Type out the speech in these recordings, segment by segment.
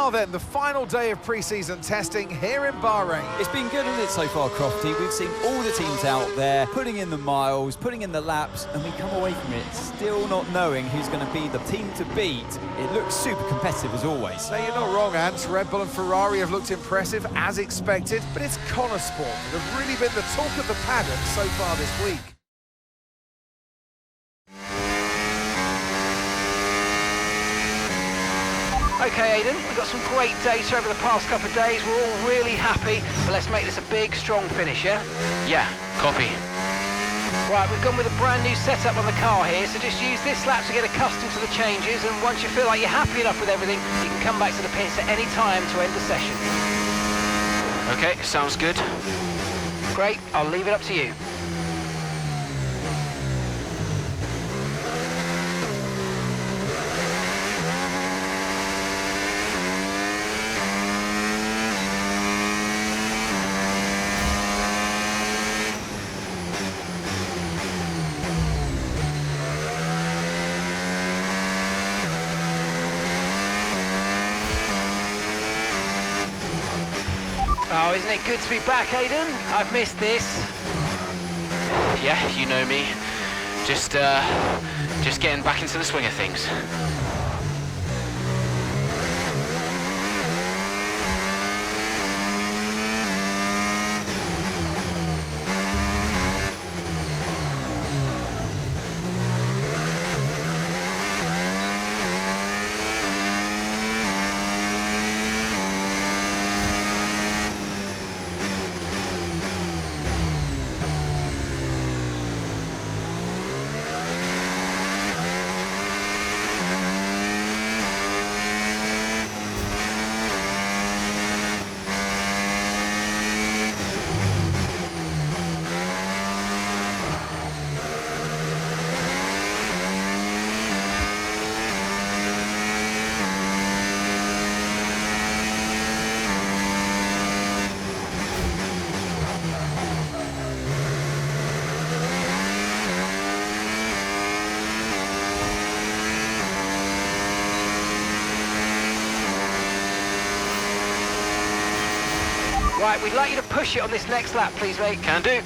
Well then, the final day of pre-season testing here in Bahrain. It's been good, hasn't it, so far, Crofty? We've seen all the teams out there, putting in the miles, putting in the laps, and we come away from it still not knowing who's going to be the team to beat. It looks super competitive as always. Now, you're not wrong, Ant. Red Bull and Ferrari have looked impressive as expected, but it's Connor Sport that have really been the talk of the paddock so far this week. Okay, Aidan, we've got some great data over the past couple of days. We're all really happy, but let's make this a big, strong finish, yeah? Yeah, copy. Right, we've gone with a brand new setup on the car here, so just use this lap to get accustomed to the changes, and once you feel like you're happy enough with everything, you can come back to the pits at any time to end the session. Okay, sounds good. Great, I'll leave it up to you. Oh, isn't it good to be back, Aidan? I've missed this. Yeah, you know me. Just getting back into the swing of things. Right, we'd like you to push it on this next lap, please, mate. Can do.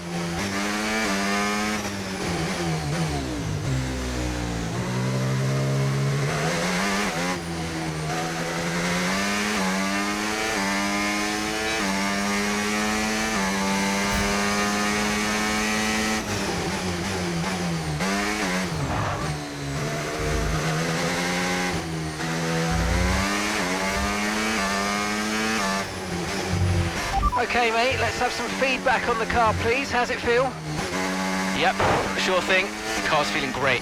Okay, mate, let's have some feedback on the car, please. How's it feel? Yep, sure thing. The car's feeling great.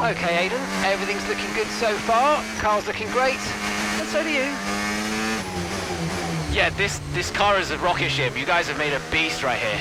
Okay, Aidan, everything's looking good so far. Car's looking great, and so do you. Yeah, this car is a rocket ship. You guys have made a beast right here.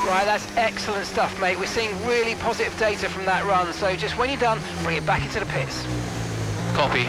Right, that's excellent stuff, mate. We're seeing really positive data from that run, so just when you're done, bring it back into the pits. Copy.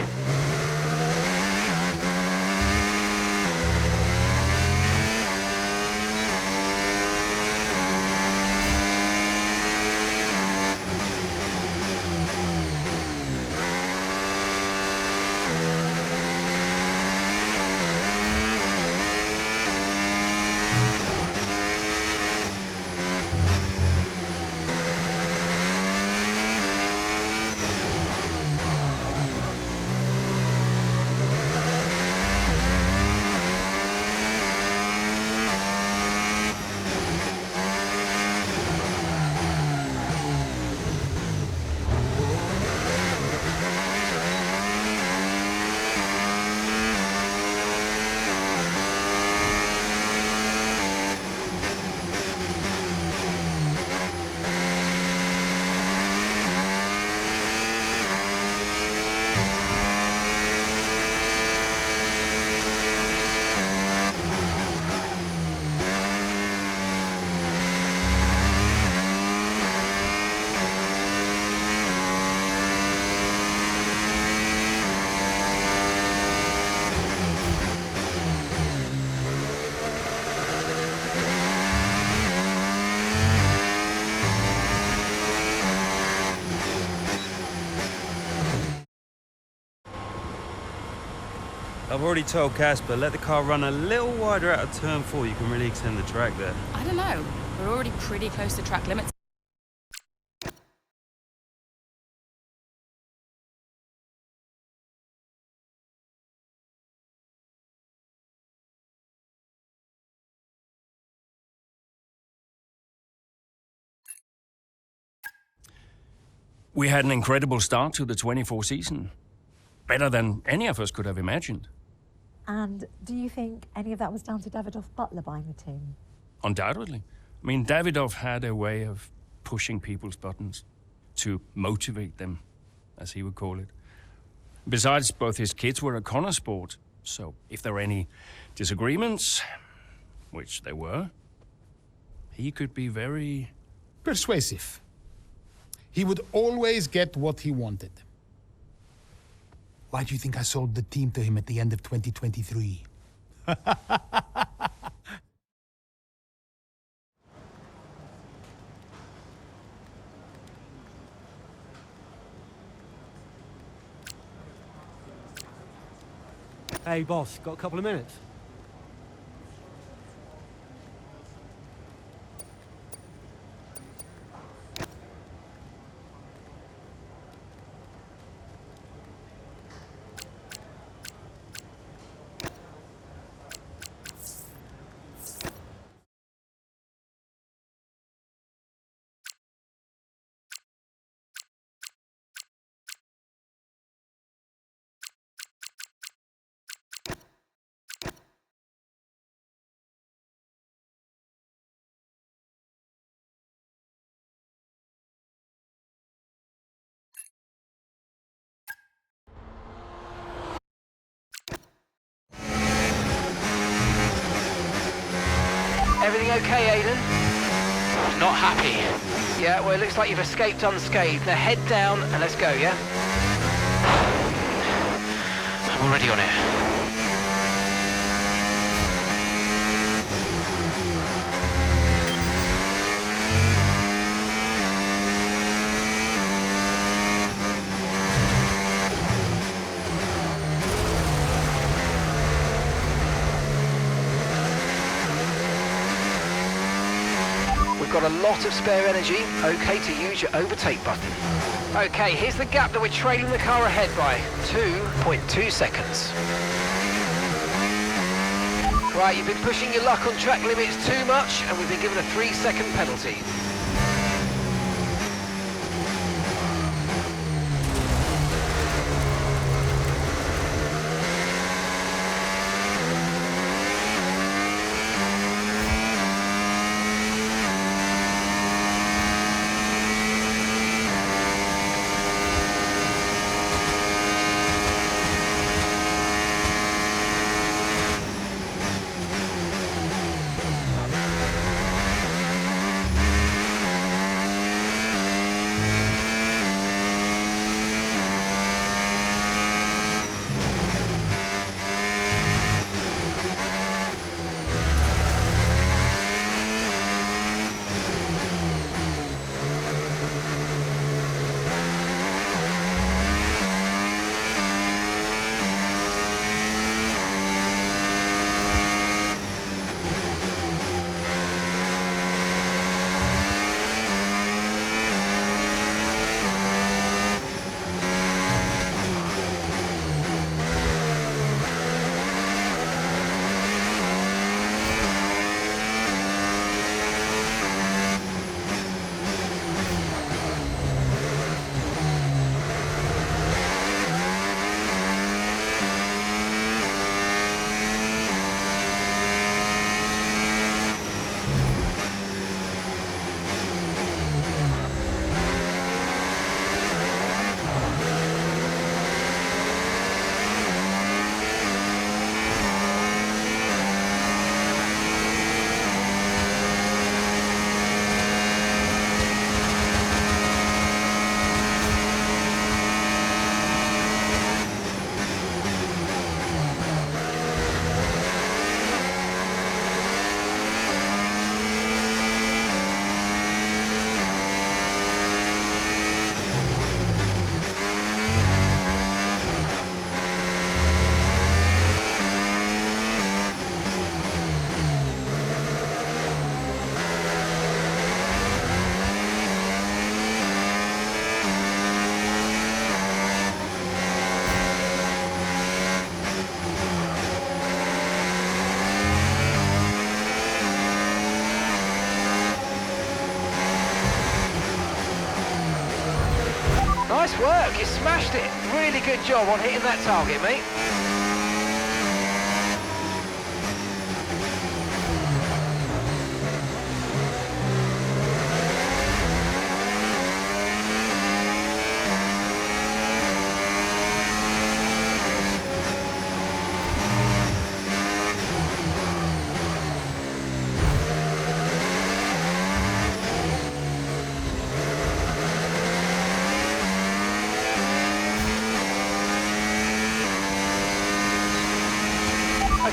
I've already told Casper, let the car run a little wider out of turn 4. You can really extend the track there. I don't know. We're already pretty close to track limits. We had an incredible start to the 24 season. Better than any of us could have imagined. And do you think any of that was down to Davidoff Butler buying the team? Undoubtedly. I mean, Davidoff had a way of pushing people's buttons to motivate them, as he would call it. Besides, both his kids were a Connor Sport, so if there were any disagreements, which there were, he could be very persuasive. He would always get what he wanted. Why do you think I sold the team to him at the end of 2023? Hey, boss, got a couple of minutes? Everything okay, Aidan? Not happy. Yeah, well, it looks like you've escaped unscathed. Now head down and let's go, yeah? I'm already on it. We've got a lot of spare energy, okay to use your overtake button. Okay, here's the gap that we're trailing the car ahead by, 2.2 seconds. Right, you've been pushing your luck on track limits too much, and we've been given a 3-second penalty. Nice work, you smashed it. Really good job on hitting that target, mate.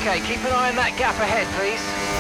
Okay, keep an eye on that gap ahead, please.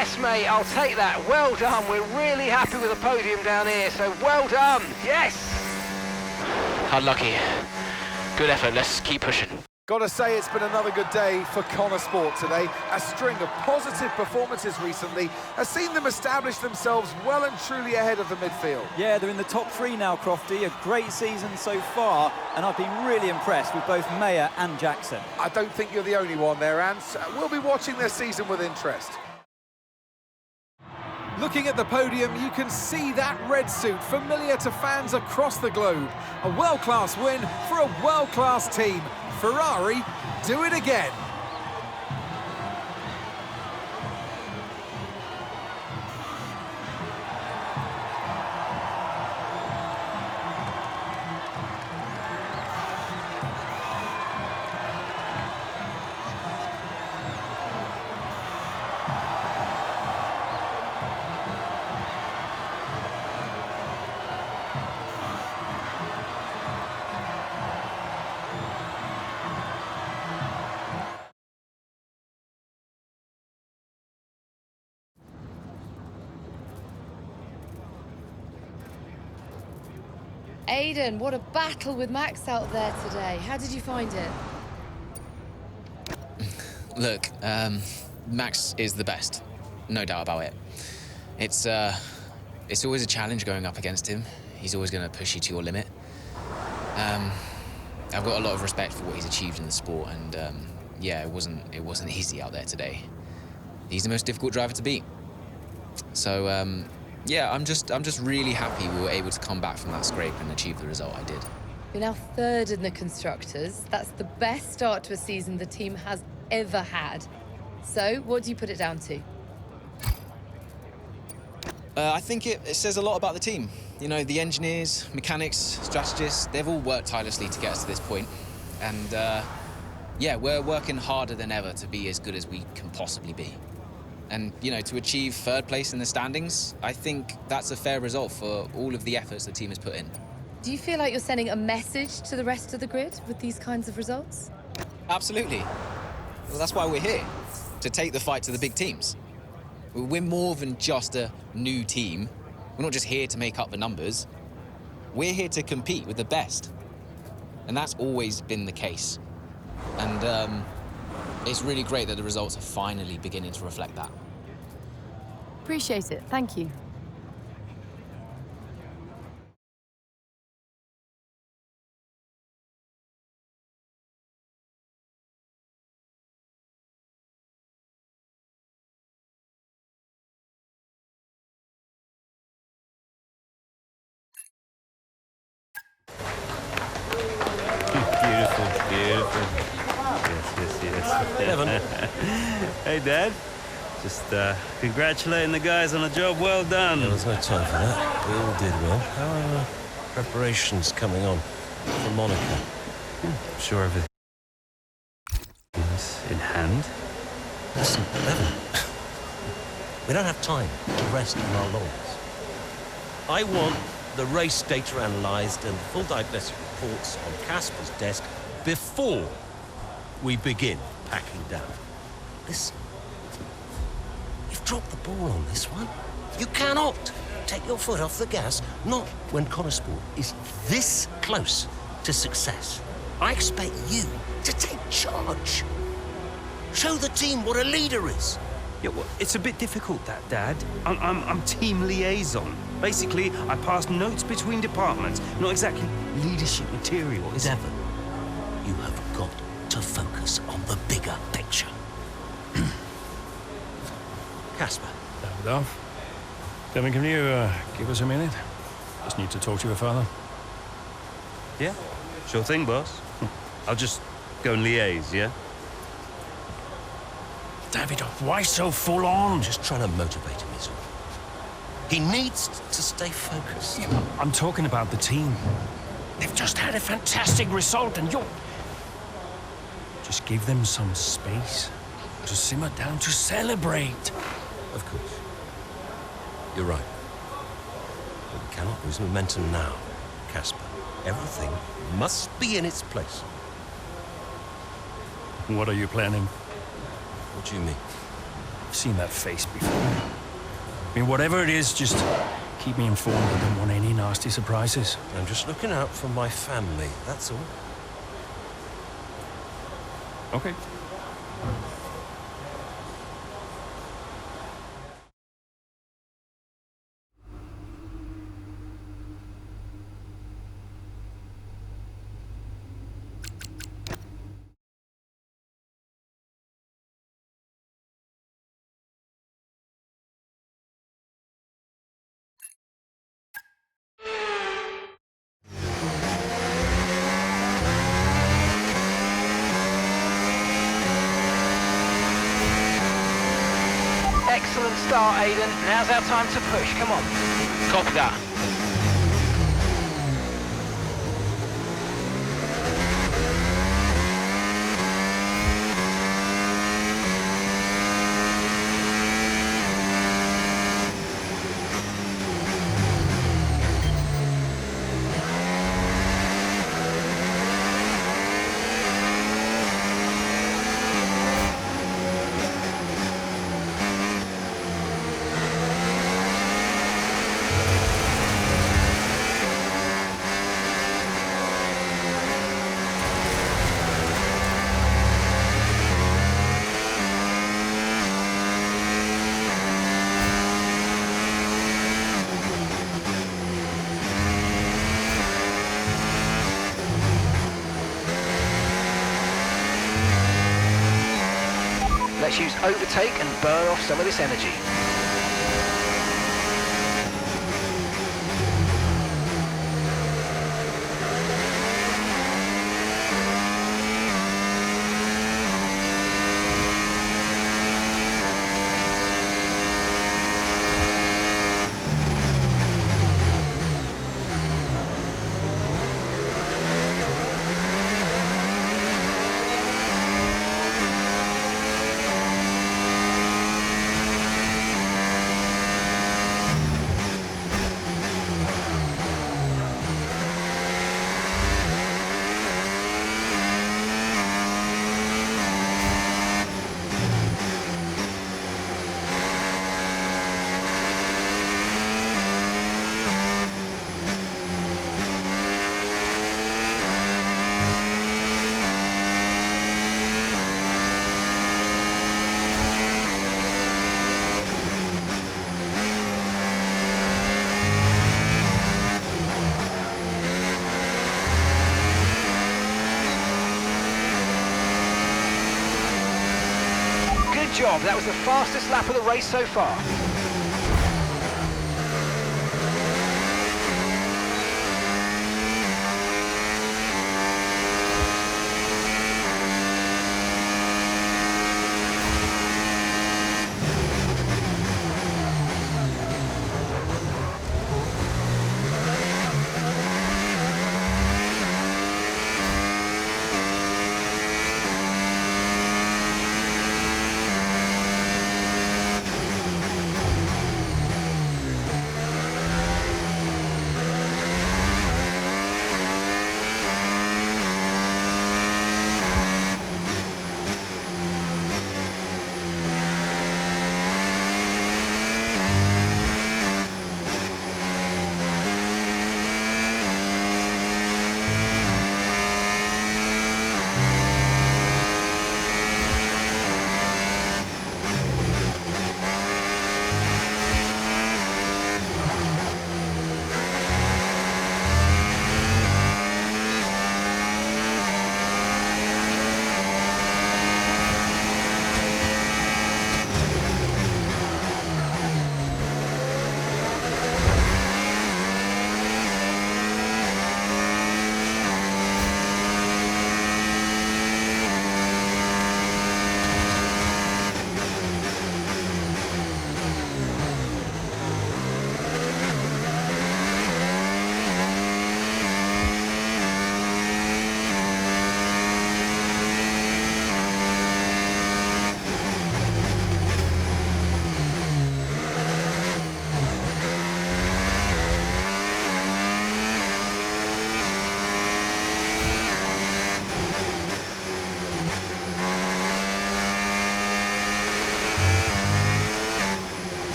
Yes, mate, I'll take that. Well done. We're really happy with the podium down here, so well done. Yes. Unlucky. Good effort. Let's keep pushing. Gotta say, it's been another good day for Connor Sport today. A string of positive performances recently has seen them establish themselves well and truly ahead of the midfield. Yeah, they're in the top 3 now, Crofty. A great season so far, and I've been really impressed with both Mayer and Jackson. I don't think you're the only one there, Ants. We'll be watching their season with interest. Looking at the podium, you can see that red suit familiar to fans across the globe. A world-class win for a world-class team. Ferrari, do it again. Aiden, what a battle with Max out there today. How did you find it? Look, Max is the best. No doubt about it. It's always a challenge going up against him. He's always going to push you to your limit. I've got a lot of respect for what he's achieved in the sport, and yeah, it wasn't easy out there today. He's the most difficult driver to beat. So yeah, I'm just really happy we were able to come back from that scrape and achieve the result I did. You're now 3rd in the Constructors. That's the best start to a season the team has ever had. So, what do you put it down to? I think it says a lot about the team. You know, the engineers, mechanics, strategists, they've all worked tirelessly to get us to this point. And yeah, we're working harder than ever to be as good as we can possibly be. And, you know, to achieve 3rd place in the standings, I think that's a fair result for all of the efforts the team has put in. Do you feel like you're sending a message to the rest of the grid with these kinds of results? Absolutely. Well, that's why we're here, to take the fight to the big teams. We're more than just a new team. We're not just here to make up the numbers. We're here to compete with the best. And that's always been the case. And it's really great that the results are finally beginning to reflect that. Appreciate it. Thank you. Beautiful, beautiful. Yes. Evan. Hey, Dad. Just congratulating the guys on a job well done. There was no time for that. We all did well. How are preparations coming on for Monaco? Sure everything's in hand. Listen, Evan. We don't have time to rest on our laurels. I want the race data analysed and full diagnostic reports on Casper's desk before we begin packing down. Listen, you've dropped the ball on this one. You cannot take your foot off the gas, not when Connor Sport is this close to success. I expect you to take charge. Show the team what a leader is. Yeah, well, it's a bit difficult, that, Dad. I'm team liaison. Basically, I pass notes between departments, not exactly leadership materials. Devon, you have got to focus on the bigger picture. Casper. Davidoff. Devin, can you give us a minute? Just need to talk to your father. Yeah, sure thing, boss. I'll just go and liaise, yeah? Davidoff, why so full on? Just trying to motivate him, is all. He needs to stay focused. Yeah, I'm talking about the team. They've just had a fantastic result, and you're... Just give them some space to simmer down, to celebrate. Of course. You're right. But we cannot lose momentum now, Casper. Everything must be in its place. What are you planning? What do you mean? I've seen that face before. I mean, whatever it is, just keep me informed. I don't want any nasty surprises. I'm just looking out for my family, that's all. Okay. Excellent start, Aidan. Now's our time to push. Come on. Copy that. Let's use overtake and burn off some of this energy. Good job. That was the fastest lap of the race so far.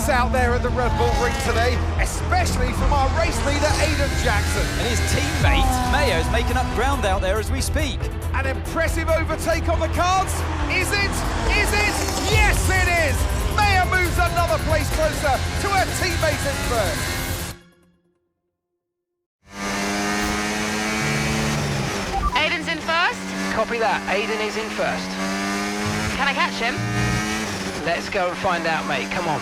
pace out there at the Red Bull Ring today, especially from our race leader, Aiden Jackson. And his teammate, Mayo's making up ground out there as we speak. An impressive overtake on the cards. Is it? Is it? Yes, it is! Mayo moves another place closer to her teammate in first. Aiden's in first. Copy that. Aiden is in first. Can I catch him? Let's go and find out, mate. Come on.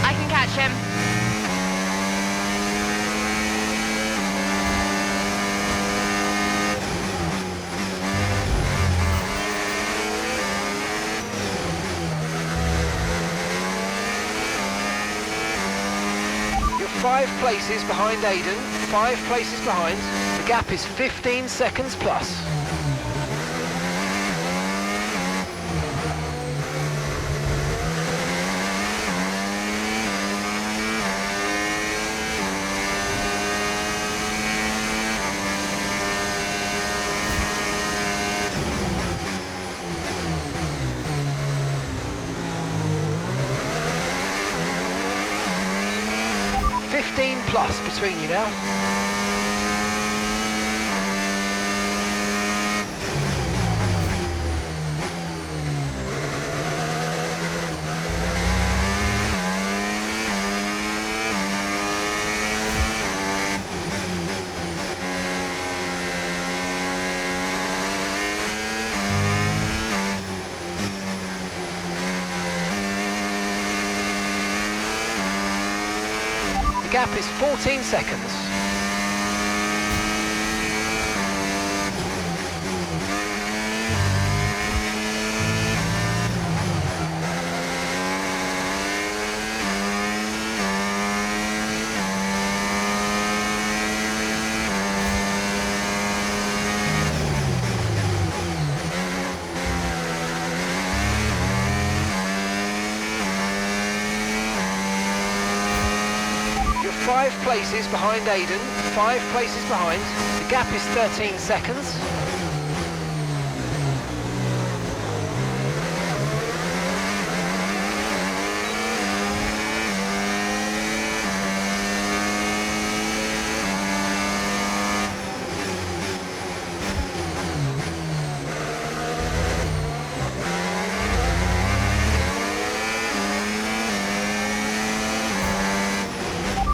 I can catch him. You're 5 places behind Aiden. 5 places behind. The gap is 15 seconds plus. Plus between you now. The gap is 14 seconds. You're 5 places behind Aiden, 5 places behind. The gap is 13 seconds.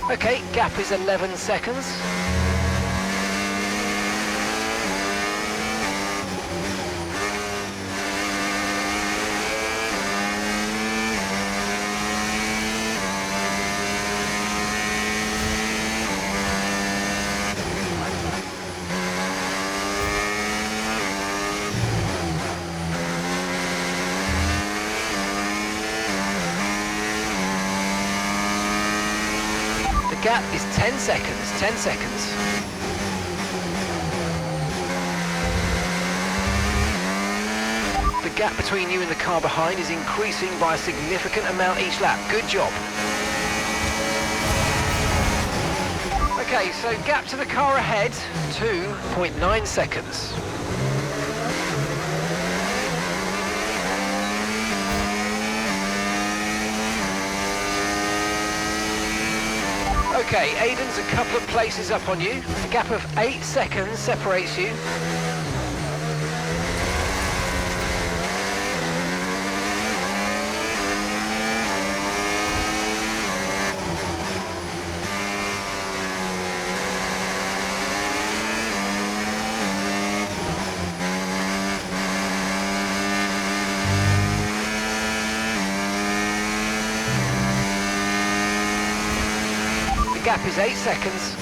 Okay, gap is 11 seconds. The gap is 10 seconds, 10 seconds. The gap between you and the car behind is increasing by a significant amount each lap. Good job. Okay, so gap to the car ahead, 2.9 seconds. Okay, Aiden's a couple of places up on you. A gap of 8 seconds separates you. The gap is 8 seconds.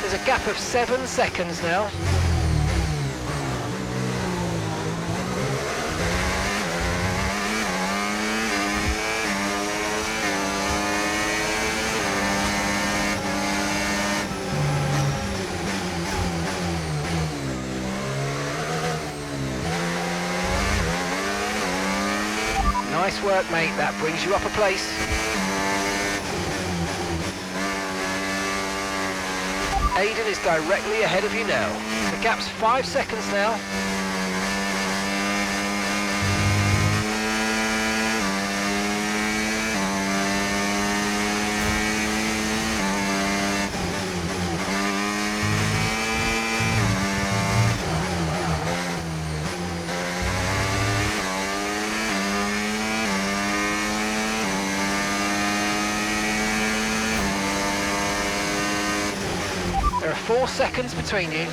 There's a gap of 7 seconds now. Nice work, mate. That brings you up a place. Aiden is directly ahead of you now. The gap's 5 seconds now. There are 4 seconds between you.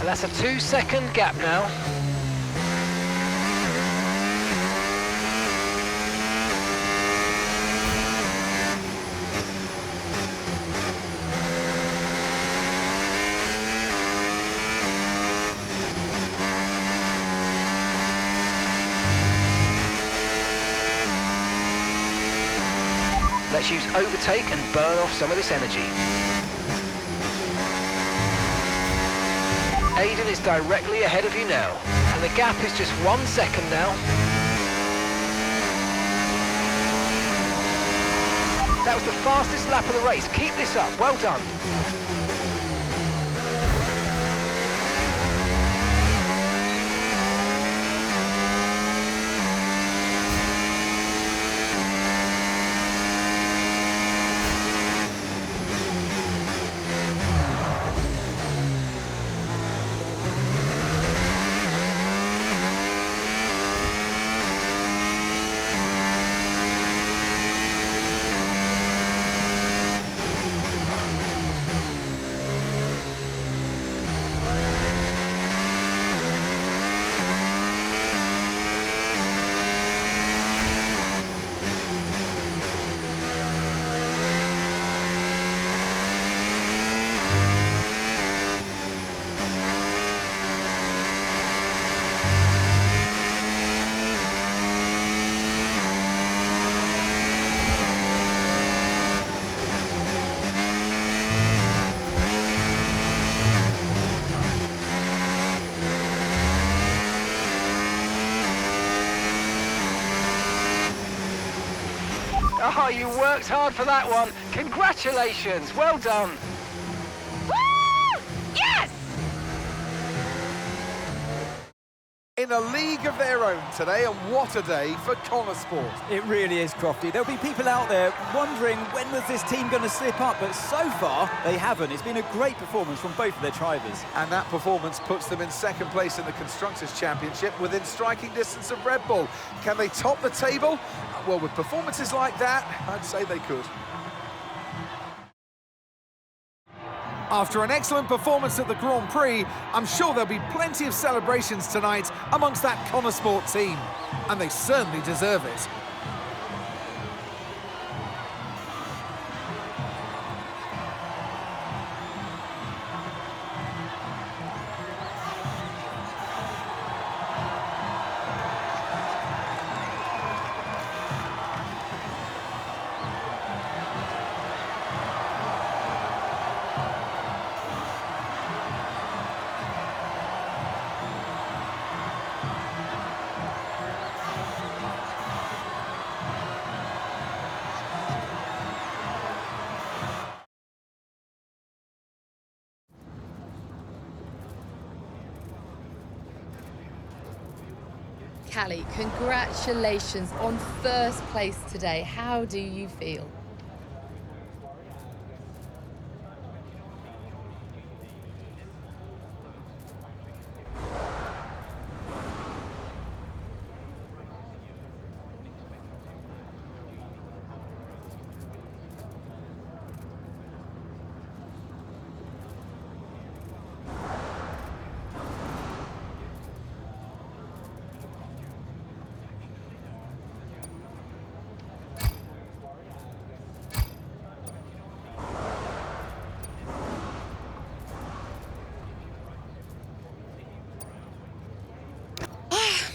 That's a 2-second gap now. Let's use overtake and burn off some of this energy. Aiden is directly ahead of you now, and the gap is just 1 second now. That was the fastest lap of the race. Keep this up. Well done. Oh, you worked hard for that one. Congratulations. Well done. Woo! Yes! In a league of their own today, and what a day for Connor Sport. It really is, Crofty. There'll be people out there wondering when was this team going to slip up, but so far they haven't. It's been a great performance from both of their drivers. And that performance puts them in second place in the Constructors' Championship within striking distance of Red Bull. Can they top the table? Well, with performances like that, I'd say they could. After an excellent performance at the Grand Prix, I'm sure there'll be plenty of celebrations tonight amongst that Connor Sport team. And they certainly deserve it. Callie, congratulations on first place today. How do you feel?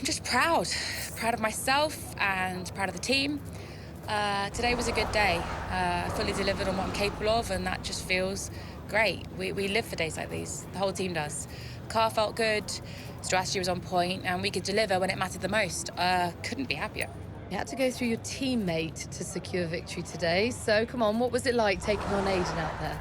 I'm just proud of myself and proud of the team. Today was a good day. I fully delivered on what I'm capable of, and that just feels great. We live for days like these. The whole team does. Car felt good, strategy was on point, and we could deliver when it mattered the most. Couldn't be happier. You had to go through your teammate to secure victory today. So come on, what was it like taking on Aiden out there?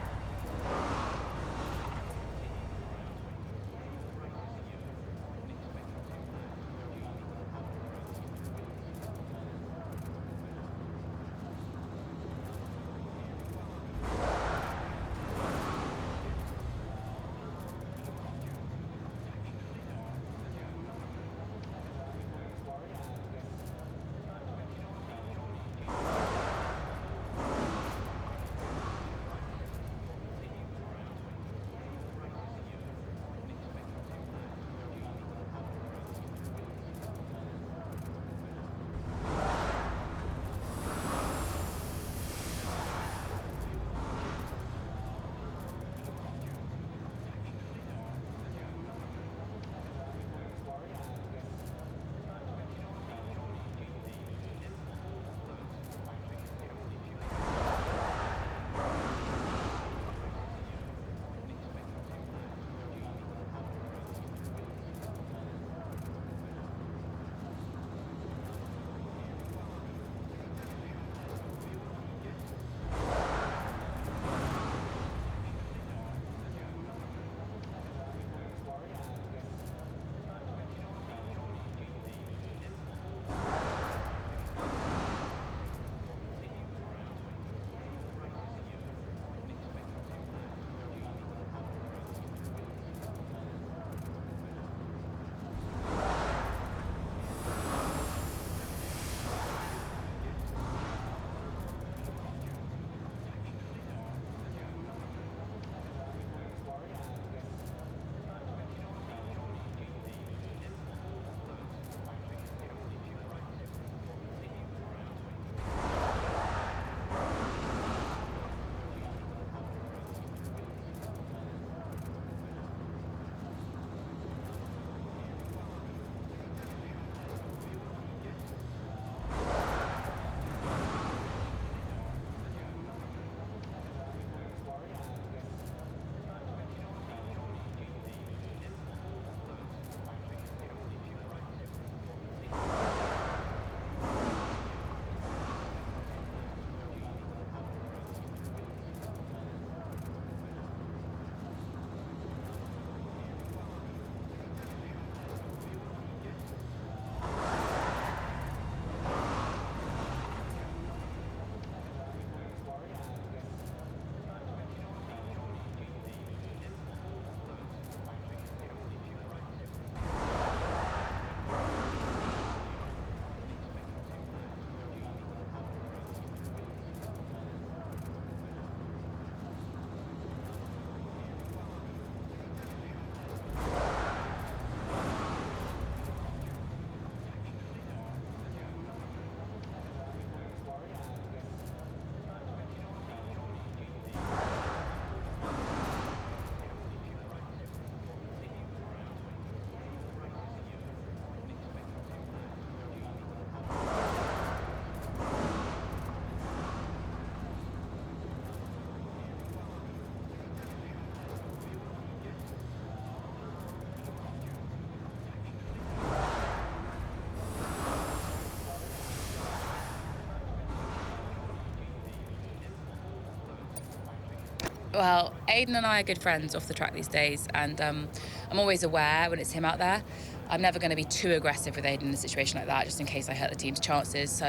Well, Aiden and I are good friends off the track these days, and I'm always aware when it's him out there. I'm never going to be too aggressive with Aiden in a situation like that, just in case I hurt the team's chances. So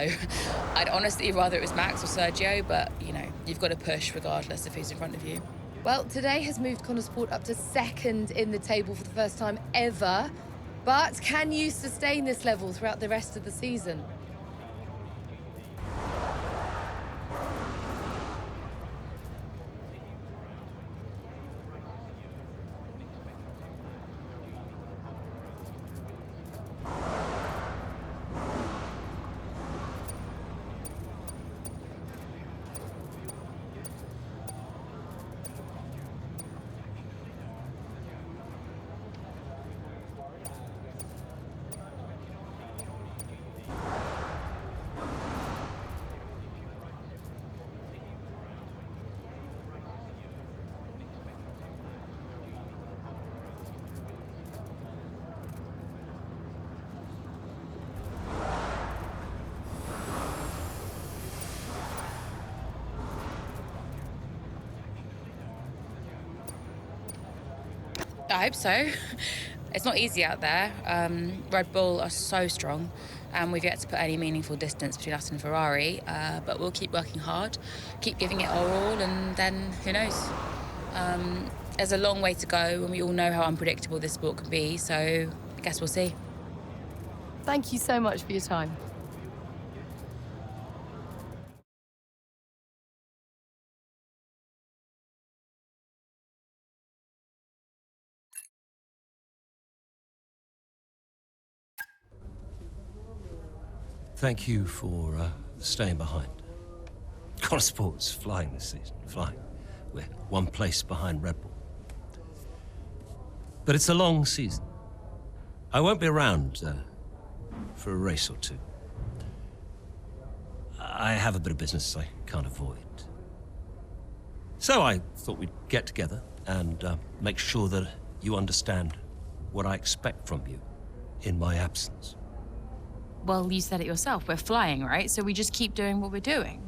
I'd honestly rather it was Max or Sergio, but, you know, you've got to push regardless of who's in front of you. Well, today has moved Connor Sport up to second in the table for the first time ever. But can you sustain this level throughout the rest of the season? I hope so. It's not easy out there. Red Bull are so strong, and we've yet to put any meaningful distance between us and Ferrari, but we'll keep working hard, keep giving it our all, and then who knows? There's a long way to go, and we all know how unpredictable this sport can be, so I guess we'll see. Thank you so much for your time. Thank you for staying behind. Connorsport's flying this season, flying. We're one place behind Red Bull. But it's a long season. I won't be around for a race or two. I have a bit of business I can't avoid. So I thought we'd get together and make sure that you understand what I expect from you in my absence. Well, you said it yourself. We're flying, right? So we just keep doing what we're doing.